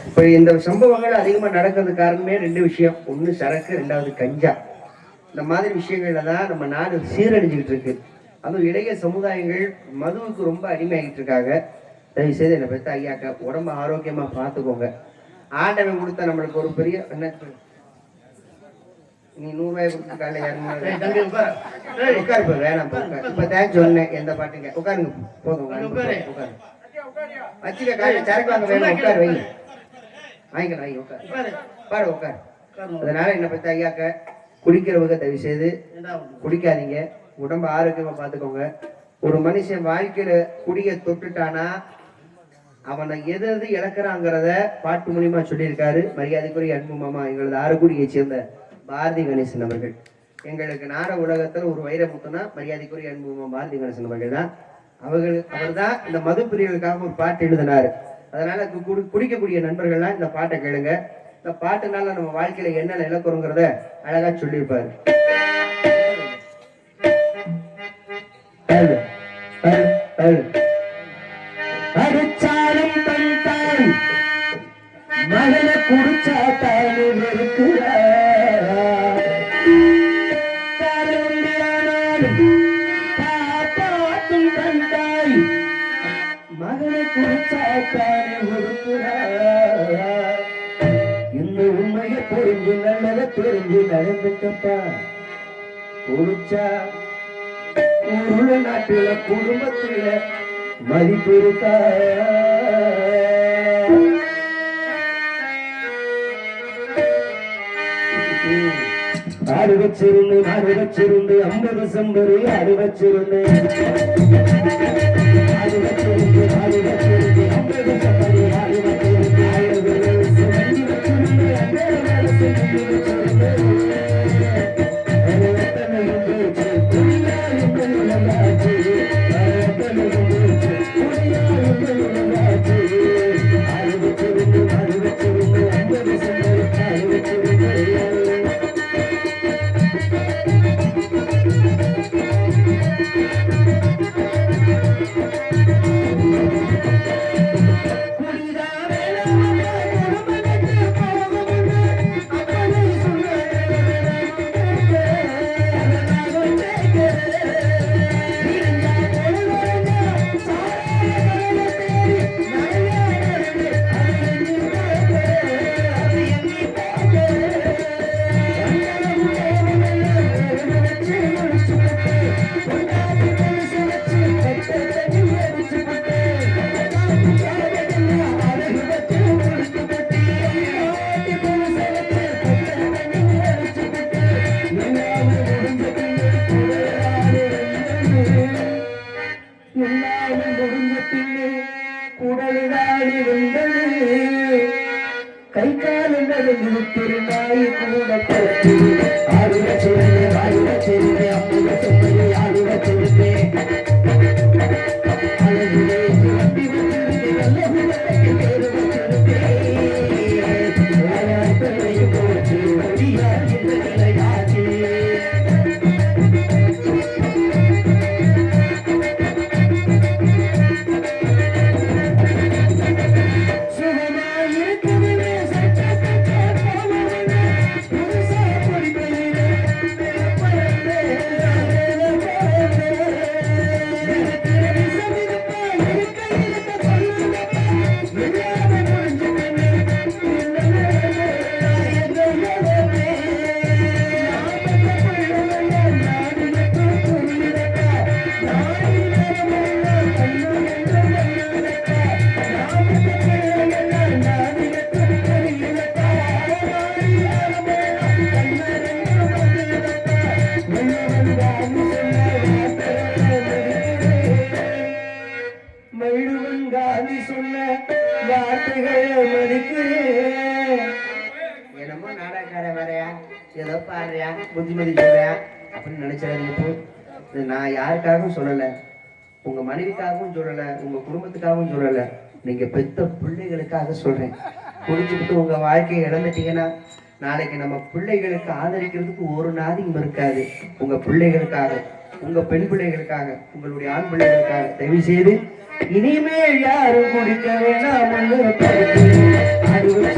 இப்போ இந்த சம்பவங்கள் அதிகமா நடக்கிறதுக்கு காரணமே ரெண்டு விஷயம். ஒண்ணு சரக்கு, ரெண்டாவது கஞ்சா. இந்த மாதிரி விஷயங்கள்ல தான் நம்ம நாடு சீரழிஞ்சுக்கிட்டு இருக்கு. அதுவும் இளைய சமுதாயங்கள் மதுவுக்கு ரொம்ப அடிமையாகிட்டு இருக்காங்க. தயவு செய்து என்னை பற்றி ஐயாக்க உடம்ப ஆரோக்கியமா பார்த்துக்கோங்க. ஆண்டவன் கொடுத்த நம்மளுக்கு ஒரு பெரிய என்ன, நீ 100 ரூபாய் கொடுத்து காலையில் உட்காரு. வேணாம் இப்ப தேங்க்ஸ் சொன்னேன். எந்த பாட்டுங்க உட்காருங்க போதும். உட்காரு வச்சுக்க காலையில் சரக்கு வாங்க வேணும். உட்காரு வை வாங்கிக்கலாம். வாங்கி உட்காரு பாரு உட்காரு. அதனால என்னை பற்றி ஐயாக்க குடிக்கிறவங்க தயவு செய்து குடிக்காதீங்க. உடம்ப ஆரோக்கியமா பார்த்துக்கோங்க. ஒரு மனுஷன் வாழ்க்கையில குடிய தொட்டுட்டானா அவனை எது எது இழக்கிறாங்கிறத பாட்டு மூலியமா சொல்லியிருக்காரு மரியாதைக்குரிய அன்பு மாமா எங்களது ஆரக்குடியை சேர்ந்த பாரதி கணேசன் அவர்கள். எங்களுக்கு நாட உலகத்துல ஒரு வைரமுத்துனா மரியாதைக்குரிய அன்பு மாமா பாரதி கணேசன் அவர்கள் தான். அவர் தான் இந்த மது பிரியர்களுக்காக ஒரு பாட்டு எழுதினாரு. அதனால குடிக்கக்கூடிய நண்பர்கள்லாம் இந்த பாட்டை கேளுங்க. இந்த பாட்டுனால நம்ம வாழ்க்கையில என்ன இழக்கிறோங்கிறத அழகா சொல்லியிருப்பாரு. அடிச்சாலும் தந்தான் மகனை குடிச்சா தானே காப்பாற்றும் தந்தாய் மகனை குடிச்சா தானே இந்த உண்மையை புரிஞ்சு நல்லதை தெரிஞ்சு நடந்துக்கப்பா. குடிச்சா உள்ள நாட்டுல குடும்பத்துல மதிப்பு இருக்கா? ஆடு வச்சிருந்து 50 சம்பரு ஆடு வச்சிருந்து 50 சம்பரு ஆடு கை காலம் நடந்து திருநாய் கூட போட்டு ஆடுவ சொல்லுங்க ஆடுவ சொல்லுங்க அம்முக சொல்லி ஆடுவ சொல்லுங்க அழகுலே வண்டி வந்து நல்ல தேர்வு சொல்லுங்க போச்சு ஒடியா இந்த நிலையாச்சு. என்னமோ நாடகார வேறையா ஏதோ பாடுறியா புத்திமதி சொல்றியா அப்படின்னு நினைச்சாரு. நான் யாருக்காகவும் சொல்லலை, உங்க மனைவிக்காகவும் சொல்லலை, உங்க குடும்பத்துக்காகவும் சொல்லலை, நீங்க பெத்த பிள்ளைகளுக்காக சொல்றேன். குடிச்சுக்கிட்டு உங்க வாழ்க்கையை இழந்துட்டீங்கன்னா நாளைக்கு நம்ம பிள்ளைகளுக்கு ஆதரிக்கிறதுக்கு ஒரு நாதியும் இருக்காது. உங்க பிள்ளைகளுக்காக, உங்க பெண் பிள்ளைகளுக்காக, உங்களுடைய ஆண் பிள்ளைகளுக்காக தயவு செய்து இனிமேல் யாரும் குடிக்க வேணாம். அடி